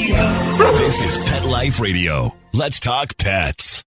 This is Pet Life Radio. Let's talk pets.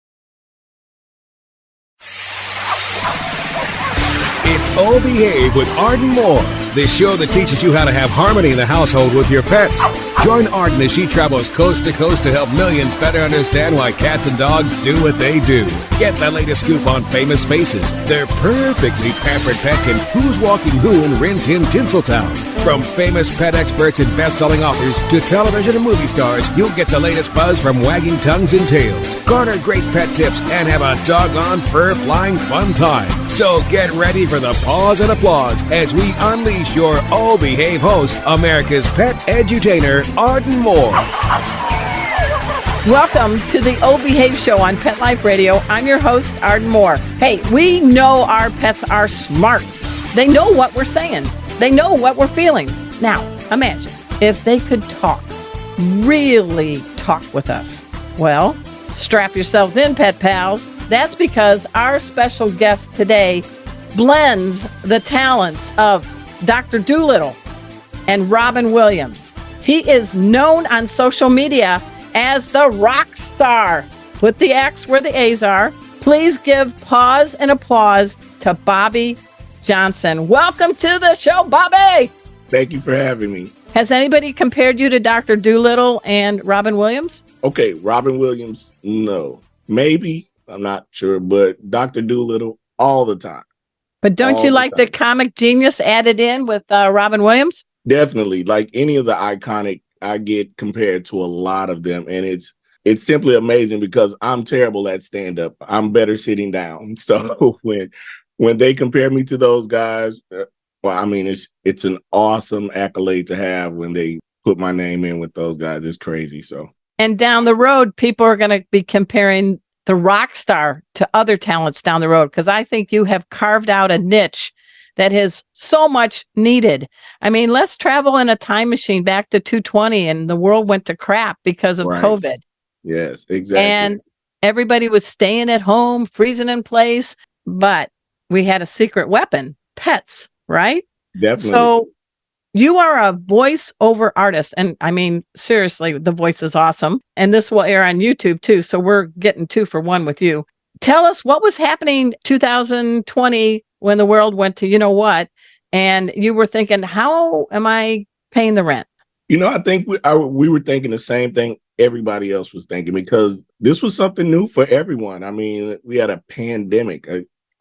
It's Oh Behave with Arden Moore, the show that teaches you how to have harmony in the household with your pets. Join Arden as she travels coast to coast to help millions better understand why cats and dogs do what they do. Get the latest scoop on famous faces, their perfectly pampered pets, and who's walking who in Rin Tin Tinseltown. From famous pet experts and best-selling authors to television and movie stars, you'll get the latest buzz from wagging tongues and tails, garner great pet tips, and have a doggone fur-flying fun time. So get ready for the pause and applause as we unleash your Oh Behave host, America's pet edutainer, Arden Moore. Welcome to the Oh Behave show on Pet Life Radio. I'm your host, Arden Moore. Hey, we know our pets are smart. They know what we're saying. They know what we're feeling. Now, imagine if they could talk, really talk with us. Well, strap yourselves in, pet pals. That's because our special guest today blends the talents of Dr. Dolittle and Robin Williams. He is known on social media as the rock star. Put the X where the A's are. Please give pause and applause to Bobby Johnson. Welcome to the show, Bobby. Thank you for having me. Has anybody compared you to Dr. Dolittle and Robin Williams? Okay, Robin Williams, no. Maybe, I'm not sure, but Dr. Dolittle all the time. But don't you like the comic genius added in with Robin Williams? Definitely. Like any of the iconic, I get compared to a lot of them. And it's simply amazing because I'm terrible at stand-up. I'm better sitting down. So when they compare me to those guys, well, I mean, it's an awesome accolade to have when they put my name in with those guys. It's crazy. So, and down the road, people are going to be comparing the rock star to other talents down the road, because I think you have carved out a niche that is so much needed. I mean, let's travel in a time machine back to 220 and the world went to crap because of COVID. Yes, exactly. And everybody was staying at home, freezing in place, but we had a secret weapon, pets, right? Definitely. So you are a voiceover artist. And I mean, seriously, the voice is awesome. And this will air on YouTube too. So we're getting 2 for 1 with you. Tell us what was happening 2020 when the world went to, you know what? And you were thinking, how am I paying the rent? You know, I think we were thinking the same thing everybody else was thinking, because this was something new for everyone. I mean, we had a pandemic.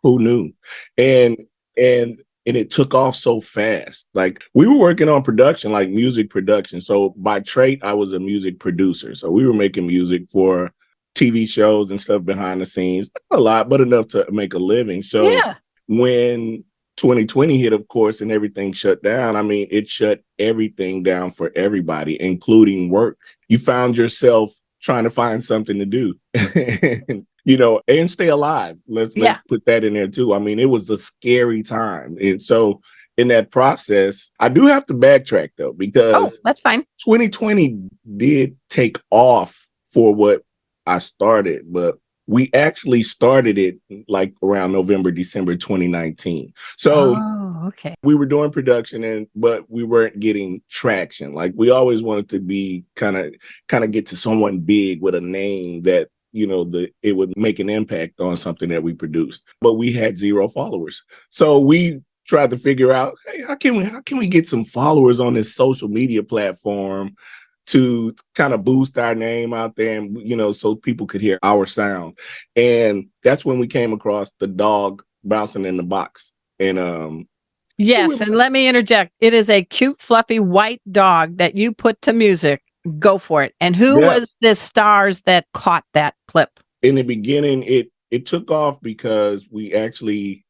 Who knew? And it took off so fast. Like, we were working on production, like music production. So by trade, I was a music producer. So we were making music for TV shows and stuff behind the scenes. Not a lot, but enough to make a living. So when 2020 hit, of course, and everything shut down, I mean, it shut everything down for everybody, including work. You found yourself trying to find something to do. You know, and stay alive. Let's put that in there too. I mean, it was a scary time. And so in that process, I do have to backtrack though, because that's fine. 2020 did take off for what I started, but we actually started it like around November, December 2019. So we were doing production, but we weren't getting traction. Like, we always wanted to be kind of get to someone big with a name that, you know, it would make an impact on something that we produced. But we had 0 followers. So we tried to figure out, hey, how can we get some followers on this social media platform to kind of boost our name out there, and, you know, so people could hear our sound. And that's when we came across the dog bouncing in the box. And yes, and let me interject. It is a cute, fluffy white dog that you put to music. Go for it. And who was the stars that caught that clip? In the beginning, it took off because we actually,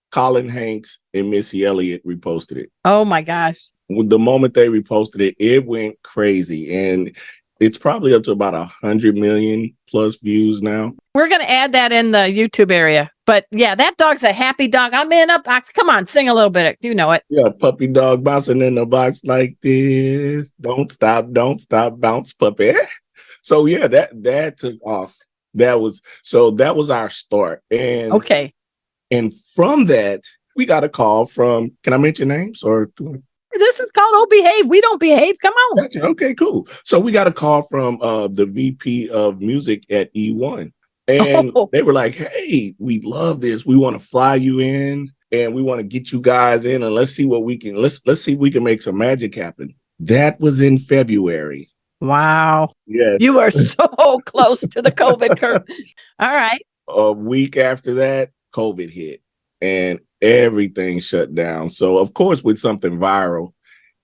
Colin Hanks and Missy Elliott reposted it. Oh my gosh. The moment they reposted it, it went crazy. And it's probably up to about 100 million plus views now. We're going to add that in the YouTube area. But yeah, that dog's a happy dog. I'm in up. Come on, sing a little bit. You know it. Yeah, puppy dog bouncing in the box like this. Don't stop, bounce, puppy. So yeah, that took off. That was our start. And And from that, we got a call from, can I mention names or? This is called Oh Behave. We don't behave. Come on. Gotcha. Okay, cool. So we got a call from the VP of music at E1. And Oh, they were like, hey, we love this. We want to fly you in and we want to get you guys in and let's see what we can let's see if we can make some magic happen. That was in February. wow. Yes. You are so close to the COVID curve. All right. A week after that, COVID hit and everything shut down. So of course, with something viral,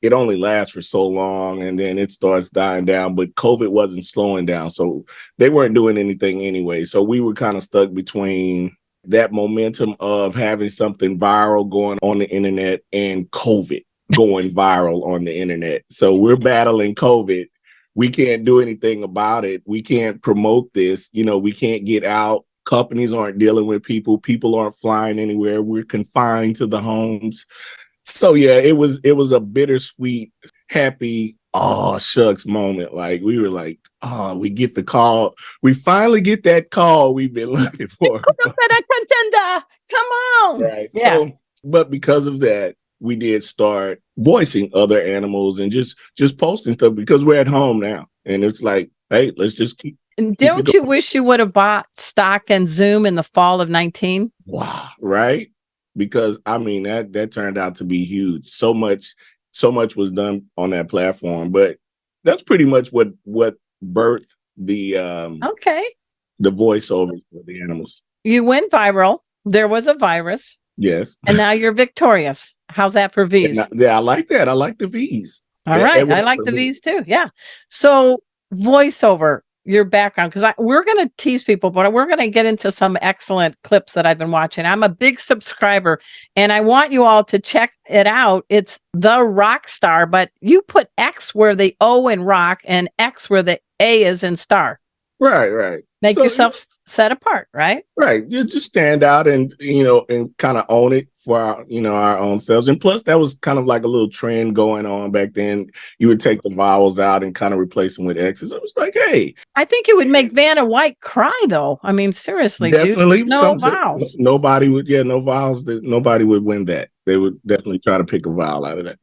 it only lasts for so long and then it starts dying down, but COVID wasn't slowing down. So they weren't doing anything anyway. So we were kind of stuck between that momentum of having something viral going on the internet and COVID going viral on the internet. So we're battling COVID. We can't do anything about it. We can't promote this. We can't get out. Companies aren't dealing with people. People aren't flying anywhere. We're confined to the homes. So yeah, it was a bittersweet, happy, oh shucks moment. Like we were like, oh, we get the call. We finally get that call we've been looking for. Could have been a contender. Come on. Right. Yeah. So, but because of that, we did start voicing other animals and just posting stuff because we're at home now. And it's like, hey, let's just keep. And don't you wish you would have bought stock in Zoom in the fall of 19? Wow. Right. Because I mean that turned out to be huge. So much was done on that platform, but that's pretty much what birthed the voiceovers for the animals. You went viral. There was a virus. Yes. And now you're victorious. How's that for V's? Yeah, I like that. I like the V's. All right. I like the V's too. Yeah. So voiceover, your background, because we're going to tease people, but we're going to get into some excellent clips that I've been watching. I'm a big subscriber and I want you all to check it out. It's the RxckStxr, but you put X where the O in rock and X where the A is in star. Right. Make yourself set apart, right? Right. You just stand out and, and kind of own it for our own selves. And plus that was kind of like a little trend going on back then. You would take the vowels out and kind of replace them with X's. It was like, hey. I think it would make Vanna White cry though. I mean, seriously, definitely dude, no vowels. Nobody would, no vowels. Nobody would win that. They would definitely try to pick a vowel out of that.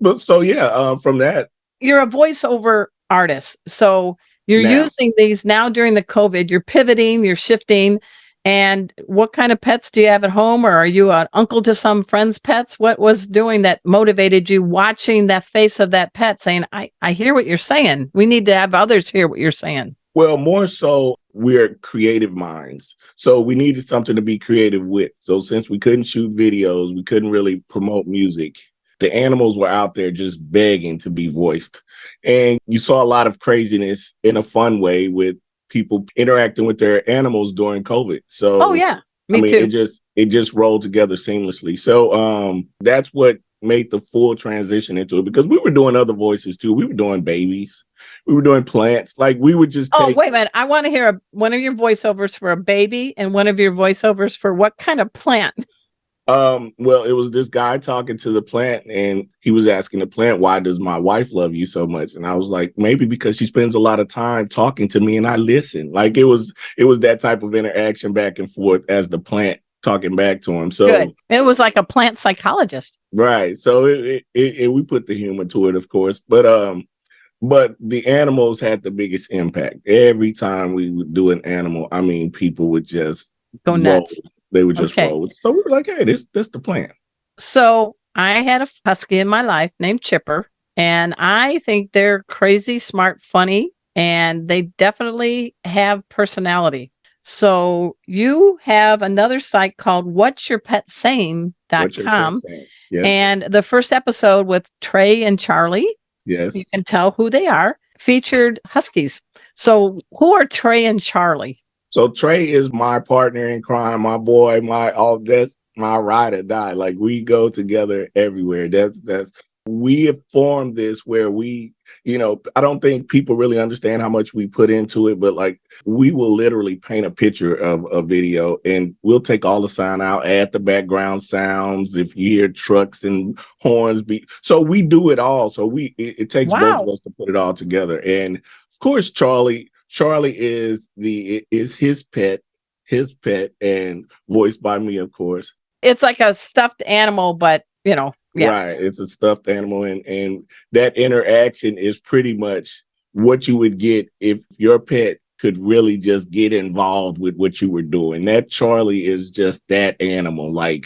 But so yeah, from that. You're a voiceover artist. So you're using these now during the COVID, you're pivoting, you're shifting. And what kind of pets do you have at home? Or are you an uncle to some friend's pets? What was doing that motivated you watching that face of that pet saying, I hear what you're saying. We need to have others hear what you're saying. Well, more so we're creative minds. So we needed something to be creative with. So since we couldn't shoot videos, we couldn't really promote music. The animals were out there just begging to be voiced. And you saw a lot of craziness in a fun way with people interacting with their animals during COVID. So, oh, yeah, me too. It just rolled together seamlessly. So that's what made the full transition into it because we were doing other voices too. We were doing babies. We were doing plants. Like we would just wait a minute. I want to hear one of your voiceovers for a baby and one of your voiceovers for what kind of plant? Well, it was this guy talking to the plant and he was asking the plant, why does my wife love you so much? And I was like, maybe because she spends a lot of time talking to me and I listen. Like it was that type of interaction back and forth as the plant talking back to him. So good. It was like a plant psychologist. Right. So we put the humor to it, of course, but the animals had the biggest impact. Every time we would do an animal, I mean, people would just go nuts. They would just roll with. So we were like, hey, that's the plan. So I had a husky in my life named Chipper, and I think they're crazy, smart, funny, and they definitely have personality. So you have another site called whatsyourpetsaying.com. Yes. And the first episode with Trey and Charlie, yes, you can tell who they are, featured huskies. So who are Trey and Charlie? So Trey is my partner in crime, my boy, that's my ride or die. Like we go together everywhere. We have formed this where we, I don't think people really understand how much we put into it, but like we will literally paint a picture of a video and we'll take all the sound out, add the background sounds. If you hear trucks and horns so we do it all. So it takes both of us to put it all together. And of course, Charlie is his pet and voiced by me, of course. It's like a stuffed animal, but Yeah. Right. It's a stuffed animal, and that interaction is pretty much what you would get if your pet could really just get involved with what you were doing. That Charlie is just that animal. Like,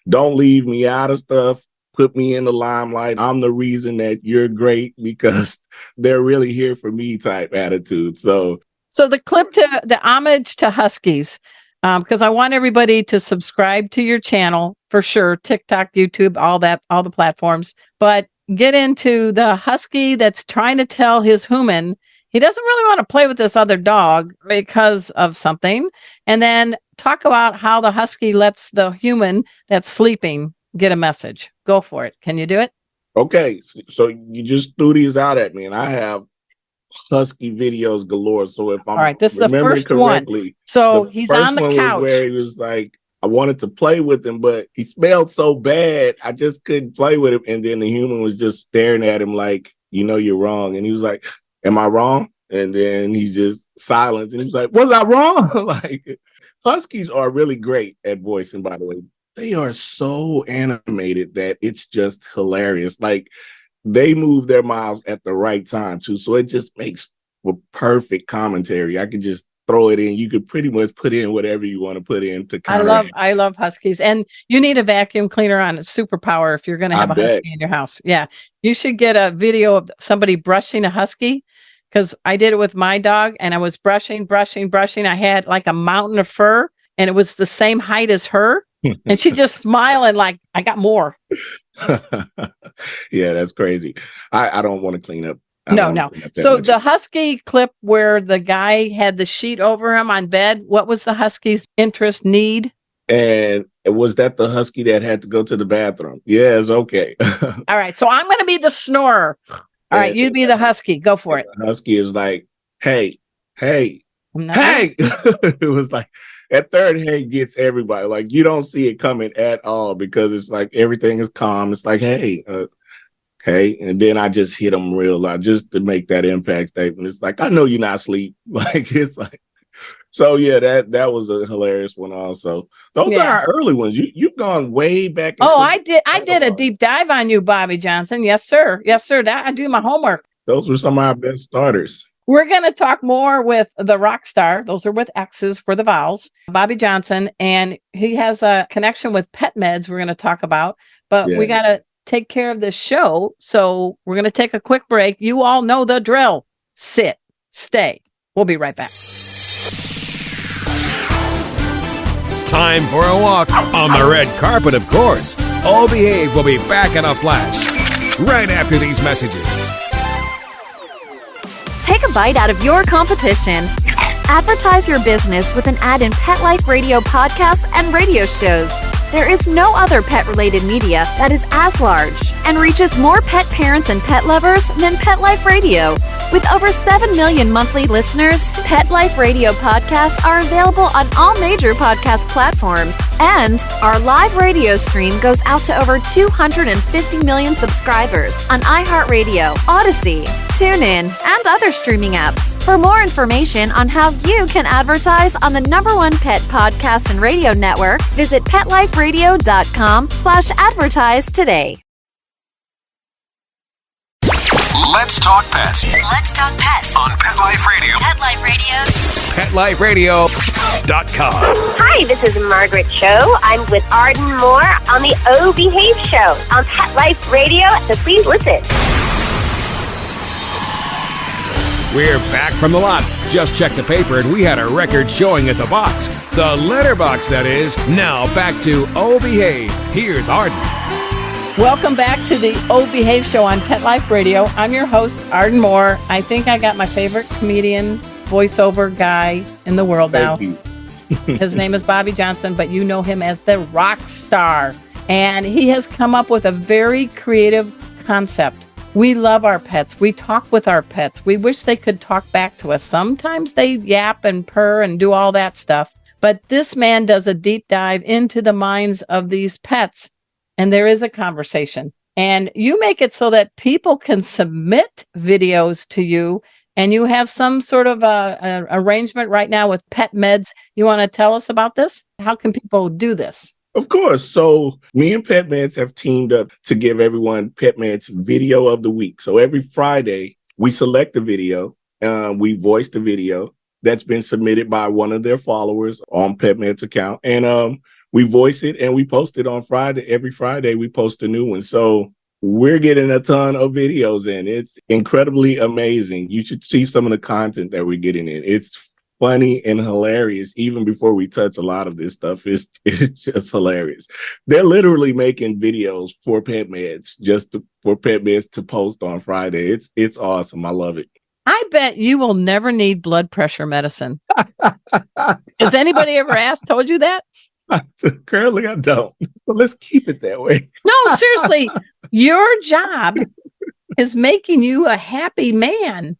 don't leave me out of stuff. Put me in the limelight. I'm the reason that you're great because they're really here for me type attitude. So the clip to the homage to Huskies, because I want everybody to subscribe to your channel for sure. TikTok, YouTube, all the platforms. But get into the Husky that's trying to tell his human he doesn't really want to play with this other dog because of something. And then talk about how the Husky lets the human that's sleeping get a message. Go for it. Can you do it? okay. So you just threw these out at me, and I have Husky videos galore. So if I'm all right, this is the remembering first one. correctly, So the he's first on the one couch. was where he was like, I wanted to play with him, but he smelled so bad, I just couldn't play with him. And then the human was just staring at him like, you're wrong. And he was like, am I wrong? And then he's just silent. And he was like, was I wrong? Like, Huskies are really great at voicing, by the way. They are so animated that it's just hilarious. Like, they move their mouths at the right time too. So it just makes for perfect commentary. I could just throw it in. You could pretty much put in whatever you want to put in to counteract. I love Huskies. And you need a vacuum cleaner on a superpower if you're going to have a Husky in your house. Yeah. You should get a video of somebody brushing a Husky, because I did it with my dog and I was brushing. I had like a mountain of fur and it was the same height as her. And she just smiling like, I got more. Yeah, that's crazy. I don't want to clean up. No. So the Husky clip where the guy had the sheet over him on bed, what was the Husky's interest need? And was that the Husky that had to go to the bathroom? Yes, okay. All right. So I'm going to be the snorer. All right. You be the Husky. Go for it. The Husky is like, hey. It was like, that third hey gets everybody. Like, you don't see it coming at all because it's like everything is calm. It's like, hey. And then I just hit them real loud just to make that impact statement. It's like, I know you're not asleep. Like, it's like, so yeah, that was a hilarious one also. Those are our early ones. You've gone way back. I did a deep dive on you, Bobby Johnson. Yes, sir. I do my homework. Those were some of our best starters. We're going to talk more with the rock star. Those are with X's for the vowels, Bobby Johnson. And he has a connection with pet meds we're going to talk about. But we got to take care of this show. So we're going to take a quick break. You all know the drill. Sit, stay. We'll be right back. Time for a walk on the red carpet, of course. All Behave will be back in a flash right after these messages. Take a bite out of your competition. Advertise your business with an ad in Pet Life Radio podcasts and radio shows. There is no other pet-related media that is as large and reaches more pet parents and pet lovers than Pet Life Radio. With over 7 million monthly listeners, Pet Life Radio podcasts are available on all major podcast platforms. And our live radio stream goes out to over 250 million subscribers on iHeartRadio, Odyssey, TuneIn, and other streaming apps. For more information on how you can advertise on the #1 pet podcast and radio network, visit PetLifeRadio.com/advertise today. Let's talk pets. Let's talk pets On Pet Life Radio. Pet Life Radio. PetLifeRadio.com. Hi, this is Margaret Cho. I'm with Arden Moore on the O Behave Show on Pet Life Radio, so please listen. We're back from the lot. Just checked the paper and we had a record showing at the box. The letterbox, that is. Now back to O Behave. Here's Arden. Welcome back to the O Behave Show on Pet Life Radio. I'm your host, Arden Moore. I think I got my favorite comedian, voiceover guy in the world now. His name is Bobby Johnson, but you know him as the rock star. And he has come up with a very creative concept. We love our pets. We talk with our pets. We wish they could talk back to us. Sometimes they yap and purr and do all that stuff. But this man does a deep dive into the minds of these pets. And there is a conversation. And you make it so that people can submit videos to you. And you have some sort of arrangement right now with pet meds. You want to tell us about this? How can people do this? Of course. So me and PetMeds have teamed up to give everyone PetMeds video of the week. So every Friday we select a video, we voice the video that's been submitted by one of their followers on PetMeds account, and we voice it and we post it on Friday. Every Friday we post a new one. So we're getting a ton of videos in. It's incredibly amazing. You should see some of the content that we're getting in. It's funny and hilarious. Even before we touch a lot of this stuff, it's just hilarious. They're literally making videos for PetMeds for PetMeds to post on Friday. It's awesome. I love it. I bet you will never need blood pressure medicine. Has anybody ever told you that? Currently, I don't. So let's keep it that way. No, seriously, your job is making you a happy man,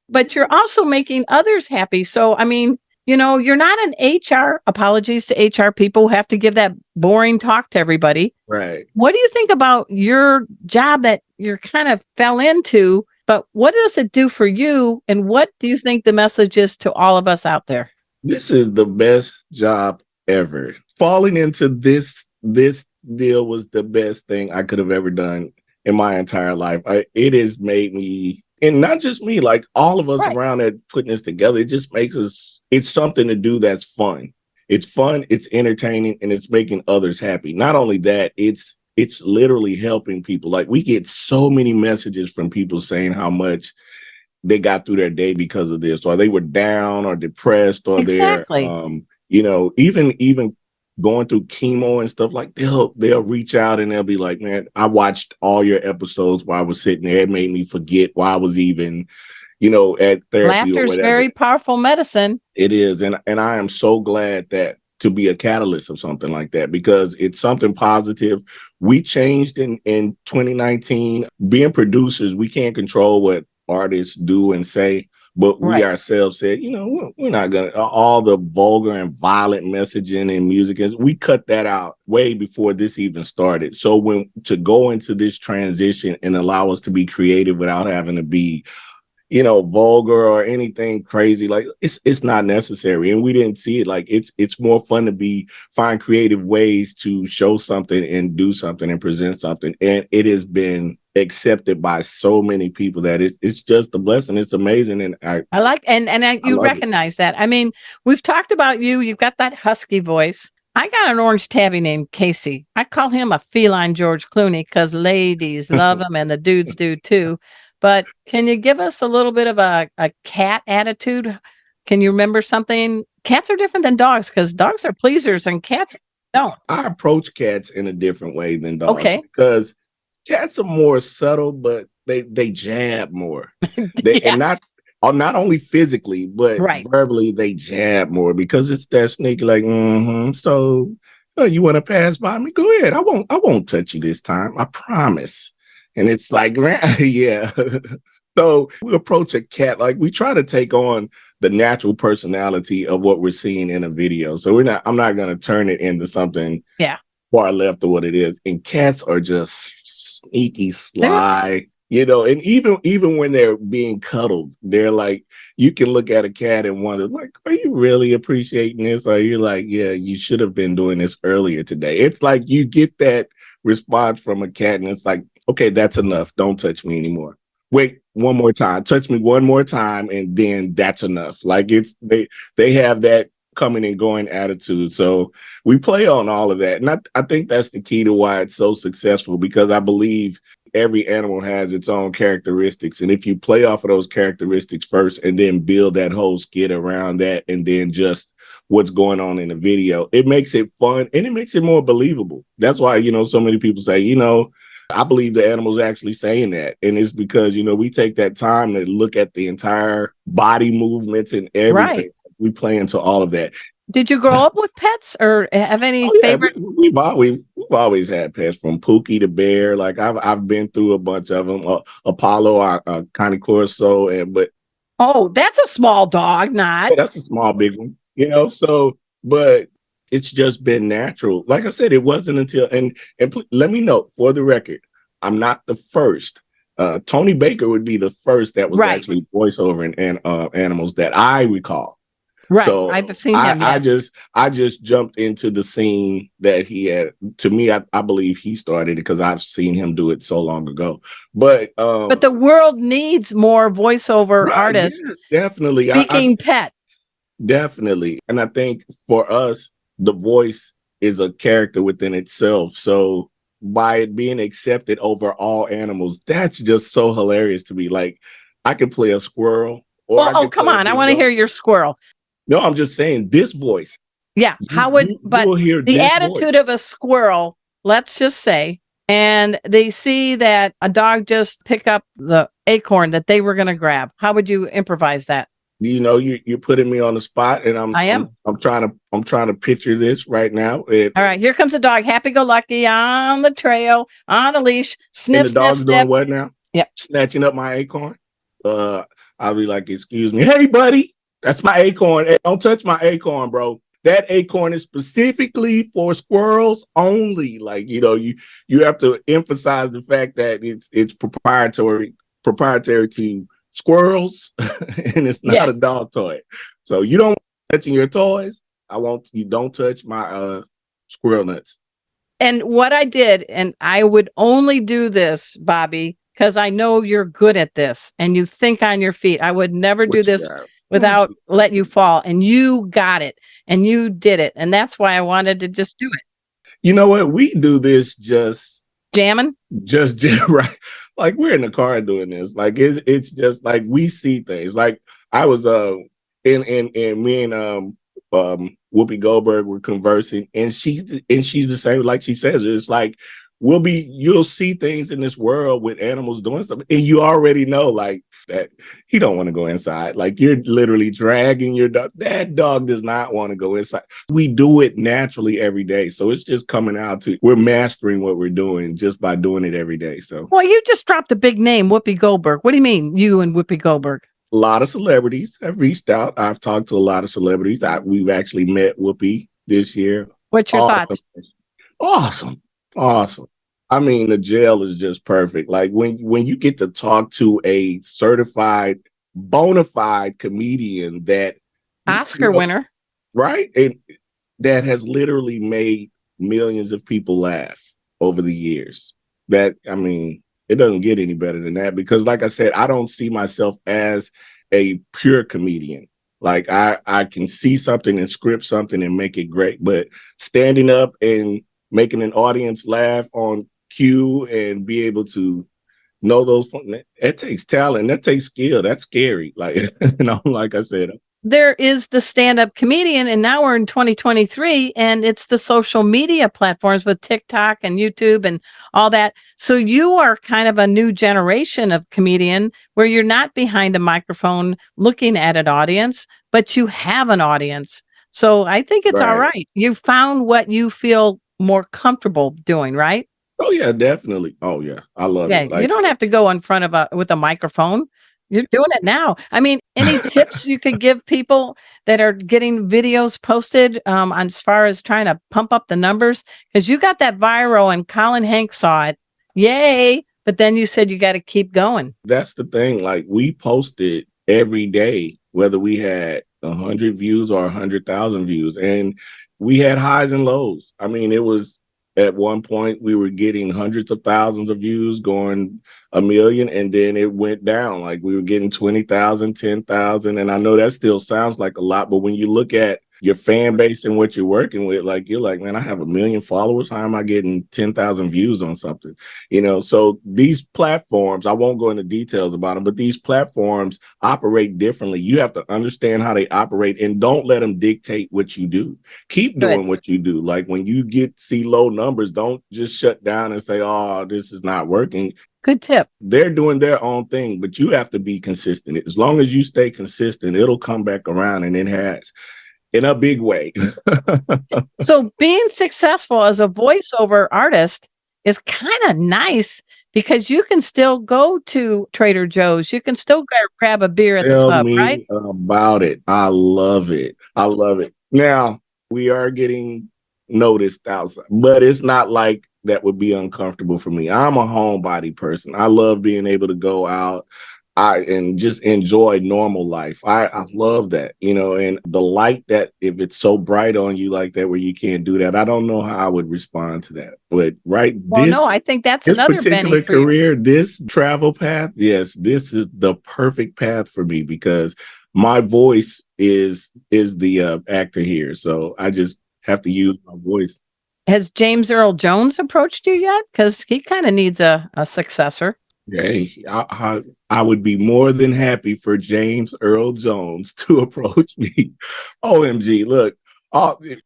but you're also making others happy. So, I mean, you're not an HR, apologies to HR people who have to give that boring talk to everybody. Right. What do you think about your job that you're kind of fell into, but what does it do for you? And what do you think the message is to all of us out there? This is the best job ever. Falling into this deal was the best thing I could have ever done in my entire life. It has made me, and not just me, like all of us around that putting this together, it just makes us, it's something to do that's fun. It's fun, it's entertaining, and it's making others happy. Not only that, it's literally helping people. Like, we get so many messages from people saying how much they got through their day because of this, or they were down or depressed, or Exactly. they're even going through chemo and stuff. Like, they'll reach out and they'll be like, man, I watched all your episodes while I was sitting there. It made me forget why I was even, at therapy. Laughter is very powerful medicine. It is. And I am so glad that to be a catalyst of something like that, because it's something positive. We changed in 2019. Being producers, we can't control what artists do and say, but we ourselves said, we're not going to, all the vulgar and violent messaging and music, we cut that out way before this even started. So to go into this transition and allow us to be creative without having to be, vulgar or anything crazy, like it's not necessary. And we didn't see it. Like, it's more fun to find creative ways to show something and do something and present something. And it has been accepted by so many people that it's just a blessing. It's amazing. And I like, and you recognize that. I mean, we've talked about you've got that husky voice. I got an orange tabby named Casey. I call him a feline George Clooney because ladies love him and the dudes do too. But can you give us a little bit of a cat attitude? Can you remember something? Cats are different than dogs because dogs are pleasers and cats don't. I approach cats in a different way than dogs, because cats are more subtle, but they jab more. And not only physically, but verbally, they jab more, because it's that sneaky, like, so you want to pass by me? Go ahead. I won't touch you this time. I promise. And it's like, yeah. So we approach a cat like we try to take on the natural personality of what we're seeing in a video. So I'm not going to turn it into something far left of what it is. And cats are just sneaky, sly, and even when they're being cuddled, they're like, you can look at a cat and wonder, like, are you really appreciating this? Or you're like, yeah, you should have been doing this earlier today. It's like you get that response from a cat and it's like, okay, that's enough. Don't touch me anymore. Wait, one more time. Touch me one more time, and then that's enough. Like, they have that coming and going attitude. So we play on all of that. And I think that's the key to why it's so successful, because I believe every animal has its own characteristics. And if you play off of those characteristics first and then build that whole skit around that, and then just what's going on in the video, it makes it fun and it makes it more believable. That's why, so many people say, I believe the animal's actually saying that. And it's because, we take that time to look at the entire body movements and everything. Right. We play into all of that. Did you grow up with pets or have any favorite? We've always had pets, from Pookie to Bear. Like, I've been through a bunch of them. Apollo, Connie Corso, but oh, that's a small dog, not. Yeah, that's a small big one. So, but it's just been natural. Like I said, it wasn't until, and let me know, for the record, I'm not the first. Tony Baker would be the first that was actually voiceover in animals that I recall. Right. So I've seen him. I just jumped into the scene that he had. To me, I believe he started it because I've seen him do it so long ago. But the world needs more voiceover right, artists yes, definitely. speaking pet. Definitely. And I think for us, the voice is a character within itself. So by it being accepted over all animals, that's just so hilarious to me. Like I could play a squirrel or I could Come play a on. I big want to dog. hear your squirrel. No, I'm just saying this voice. Yeah. You will hear the this attitude voice. of a squirrel, let's just say, and they see that a dog just pick up the acorn that they were going to grab. How would you improvise that? You know, you're putting me on the spot, and I am. I'm trying to picture this right now. All right, here comes a dog, happy-go-lucky on the trail, on a leash, And sniff, the sniff, dog's sniff. doing what now? Yep. Snatching up my acorn. I'll be like, excuse me, hey buddy, that's my acorn. Hey, don't touch my acorn, bro. That acorn is specifically for squirrels only. Like, you know, you have to emphasize the fact that it's proprietary to squirrels and it's not a dog toy. So you don't touching your toys. You don't touch my squirrel nuts. And what I did, and I would only do this, Bobby, because I know you're good at this and you think on your feet. I would never do this without let you fall. And you got it and you did it. And that's why I wanted to just do it. You know what? We do this just jamming. Just right. Like we're in the car doing this. Like it's just like we see things. Like I was in me and Whoopi Goldberg were conversing, and she's the same. Like she says, it's like you'll see things in this world with animals doing stuff, and you already know like that he don't want to go inside. Like you're literally dragging your dog. That dog does not want to go inside. We do it naturally every day, so it's just coming out to we're mastering what we're doing just by doing it every day. So, well, you just dropped a big name, Whoopi Goldberg. What do you mean, you and Whoopi Goldberg? A lot of celebrities have reached out. I've talked to a lot of celebrities. We've actually met Whoopi this year. What's your thoughts? Awesome. I mean, the jail is just perfect. Like when you get to talk to a certified, bona fide comedian that Oscar winner, right? And that has literally made millions of people laugh over the years. That, I mean, it doesn't get any better than that because, like I said, I don't see myself as a pure comedian. Like I can see something and script something and make it great, but standing up and making an audience laugh on cue and be able to know those, that takes talent, that takes skill. That's scary. Like, like I said, there is the stand-up comedian, and now we're in 2023, and it's the social media platforms with TikTok and YouTube and all that. So you are kind of a new generation of comedian where you're not behind a microphone looking at an audience, but you have an audience. So I think it's all right. You found what you feel more comfortable doing, right? Oh yeah, definitely. Oh yeah, I love it. Like, you don't have to go in front of with a microphone. You're doing it now. I mean, any tips you could give people that are getting videos posted as far as trying to pump up the numbers? Because you got that viral and Colin Hanks saw it. Yay. But then you said you got to keep going. That's the thing. Like we posted every day, whether we had 100 views or 100,000 views. And we had highs and lows. I mean, it was at one point we were getting hundreds of thousands of views, going 1 million, and then it went down. Like we were getting 20,000, 10,000. And I know that still sounds like a lot, but when you look at your fan base and what you're working with, like you're like, man, I have 1 million followers. How am I getting 10,000 views on something? So these platforms, I won't go into details about them, but these platforms operate differently. You have to understand how they operate and don't let them dictate what you do. Keep doing what you do. Like when you see low numbers, don't just shut down and say, oh, this is not working. Good tip. They're doing their own thing, but you have to be consistent. As long as you stay consistent, it'll come back around, and it has. In a big way. So being successful as a voiceover artist is kind of nice because you can still go to Trader Joe's. You can still grab a beer at the pub, right? About it. I love it. Now, we are getting noticed outside, but it's not like that would be uncomfortable for me. I'm a homebody person. I love being able to go out. and just enjoy normal life. I love that, and the light that if it's so bright on you like that where you can't do that, I don't know how I would respond to that. But Well, no, I think that's this another particular Benny for you. career, this travel path, yes, this is the perfect path for me because my voice is the actor here. So I just have to use my voice. Has James Earl Jones approached you yet? Because he kind of needs a successor. Hey, I would be more than happy for James Earl Jones to approach me. OMG, look,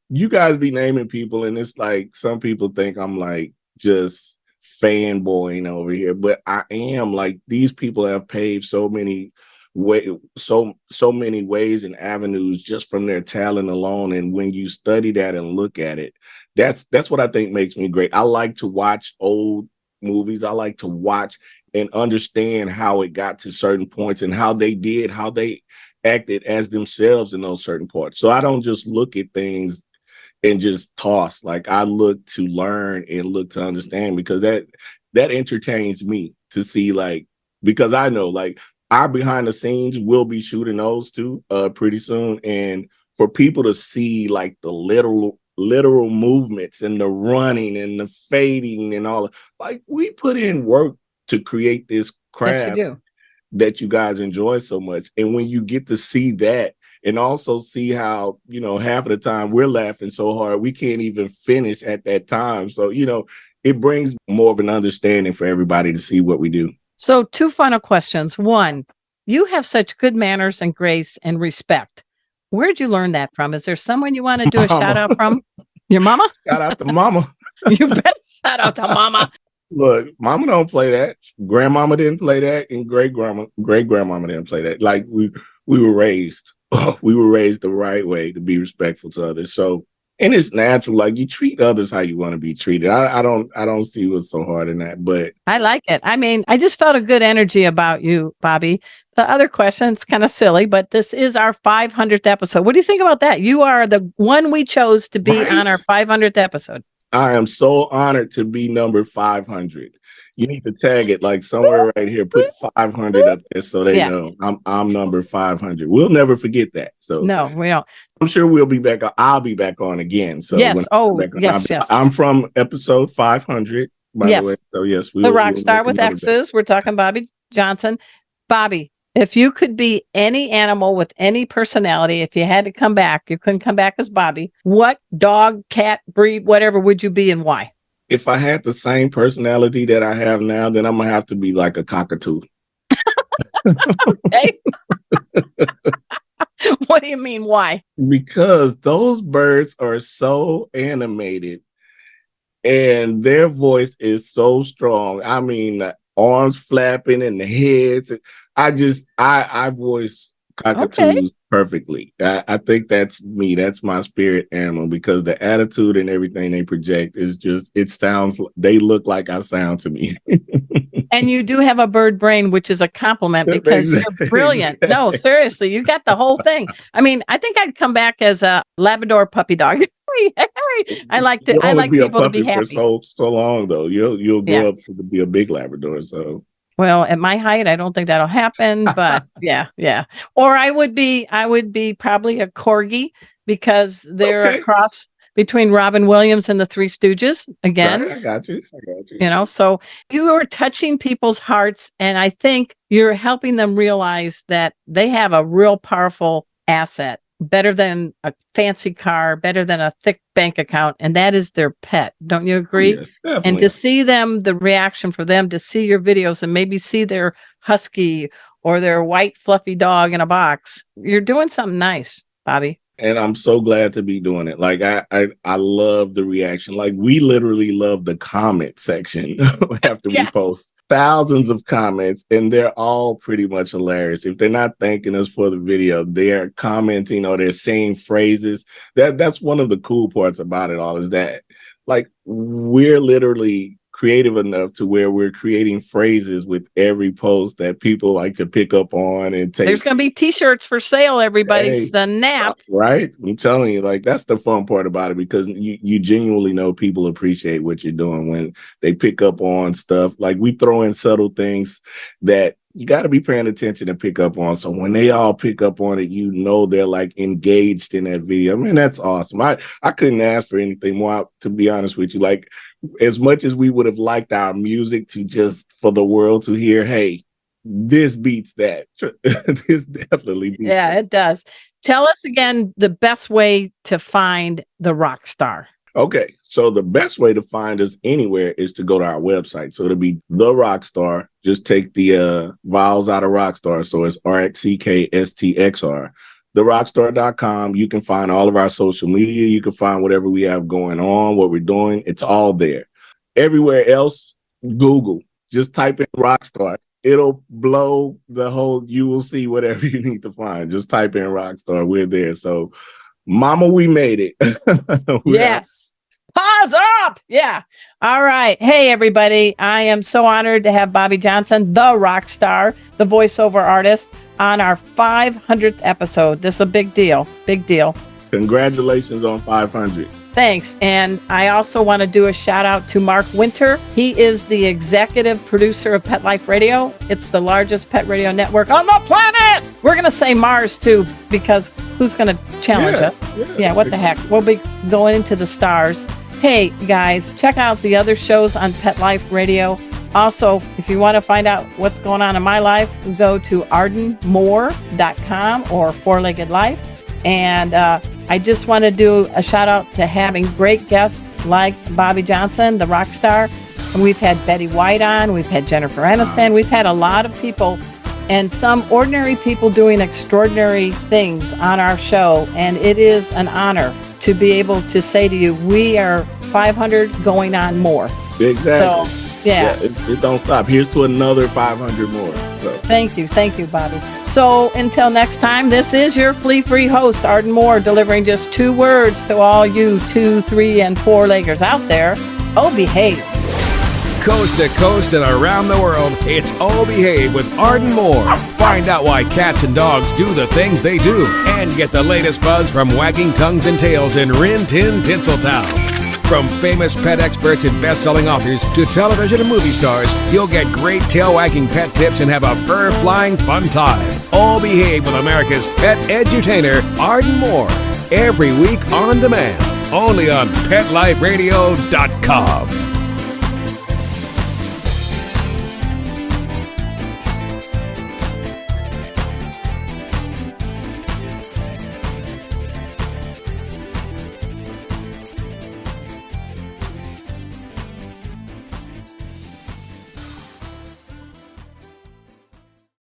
you guys be naming people, and it's like some people think I'm like just fanboying over here, but I am. Like, these people have paved so many many ways and avenues just from their talent alone. And when you study that and look at it, that's what I think makes me great. I like to watch old movies. I like to watch and understand how it got to certain points and how they acted as themselves in those certain parts. So I don't just look at things and just toss. Like, I look to learn and look to understand, because that entertains me to see, like, because I know, like, our behind the scenes will be shooting those too pretty soon. And for people to see like the literal movements and the running and the fading and all, like, we put in work to create this craft that you guys enjoy so much. And when you get to see that and also see how, half of the time we're laughing so hard, we can't even finish at that time. So, it brings more of an understanding for everybody to see what we do. So 2 final questions. 1, you have such good manners and grace and respect. Where'd you learn that from? Is there someone you want to do a shout out from? Your mama? Shout out to mama. You better shout out to mama. Look, mama don't play that. Grandmama didn't play that, and great grandmama didn't play that. Like, we were raised, the right way to be respectful to others. So, and it's natural. Like, you treat others how you want to be treated. I don't see what's so hard in that, but I like it. I mean, I just felt a good energy about you, Bobby. The other question, it's kind of silly, but this is our 500th episode. What do you think about that? You are the one we chose to be on our 500th episode. I am so honored to be number 500. You need to tag it like somewhere right here. Put 500 up there so they know I'm number 500. We'll never forget that. So no, we don't. I'm sure we'll be back. I'll be back on again. So yes. Yes. I'm from episode 500. By the way. So yes, the rock star with X's. We're talking Bobby Johnson. Bobby, if you could be any animal with any personality, if you had to come back, you couldn't come back as Bobby. What dog, cat, breed, whatever would you be and why? If I had the same personality that I have now, then I'm going to have to be like a cockatoo. Okay. What do you mean? Why? Because those birds are so animated and their voice is so strong. I mean, the arms flapping and the heads. I voice cockatoos perfectly. I think that's me. That's my spirit animal, because the attitude and everything they project is just, they look like I sound to me. And you do have a bird brain, which is a compliment, because you're brilliant. Exactly. No, seriously, you got the whole thing. I mean, I think I'd come back as a Labrador puppy dog. I like people to be happy. For so long though. You'll grow up to be a big Labrador. So. Well, at my height, I don't think that'll happen, but yeah. Or I would be probably a corgi, because they're a cross between Robin Williams and the Three Stooges again. Right, I got you. So you are touching people's hearts, and I think you're helping them realize that they have a real powerful asset, better than a fancy car, better than a thick bank account, and that is their pet. Don't you agree? Yes, definitely. And to see the reaction for them to see your videos and maybe see their husky or their white fluffy dog in a box, you're doing something nice, Bobby. And I'm so glad to be doing it. Like, I love the reaction. Like, we literally love the comment section after we post. Thousands of comments, and they're all pretty much hilarious. If they're not thanking us for the video, they're commenting or they're saying phrases. That's one of the cool parts about it all, is that, like, we're literally creative enough to where we're creating phrases with every post that people like to pick up on and take. There's going to be t-shirts for sale, everybody. Snap. Right? I'm telling you, like, that's the fun part about it, because you genuinely know people appreciate what you're doing when they pick up on stuff. Like, we throw in subtle things that you got to be paying attention and pick up on. So when they all pick up on it, you know they're like engaged in that video. I mean, that's awesome. I couldn't ask for anything more, to be honest with you. Like, as much as we would have liked our music to just for the world to hear, hey, this beats that. This definitely beats that. It does. Tell us again the best way to find the rock star. Okay, so the best way to find us anywhere is to go to our website. So it'll be The RxckStxr. Just take the vowels out of Rockstar. So it's RxckStxr. TheRxckStxr.com. You can find all of our social media. You can find whatever we have going on, what we're doing. It's all there. Everywhere else, Google. Just type in Rockstar. It'll blow the whole, you will see whatever you need to find. Just type in Rockstar. We're there. So, Mama, we made it. Yes. Pause up. Yeah. All right. Hey, everybody. I am so honored to have Bobby Johnson, the rock star, the voiceover artist, on our 500th episode. This is a big deal. Big deal. Congratulations on 500. Thanks. And I also want to do a shout out to Mark Winter. He is the executive producer of Pet Life Radio. It's the largest pet radio network on the planet. We're going to say Mars too, because who's going to challenge us? Yeah, what the heck? We'll be going into the stars. Hey, guys, check out the other shows on Pet Life Radio. Also, if you want to find out what's going on in my life, go to ardenmoore.com or Four Legged Life. And I just want to do a shout out to having great guests like Bobby Johnson, the rock star. And we've had Betty White on, we've had Jennifer Aniston, we've had a lot of people and some ordinary people doing extraordinary things on our show. And it is an honor to be able to say to you, we are 500 going on more. Exactly. So, yeah. It don't stop. Here's to another 500 more. So. Thank you, Bobby. So until next time, this is your flea-free host, Arden Moore, delivering just 2 words to all you 2, 3, and 4-leggers out there. Oh, behave. Coast to coast and around the world, it's Oh Behave with Arden Moore. Find out why cats and dogs do the things they do and get the latest buzz from wagging tongues and tails in Rin Tin Tinseltown. From famous pet experts and best-selling authors to television and movie stars, you'll get great tail-wagging pet tips and have a fur-flying fun time. All Behave with America's pet edutainer, Arden Moore. Every week on demand, only on PetLifeRadio.com.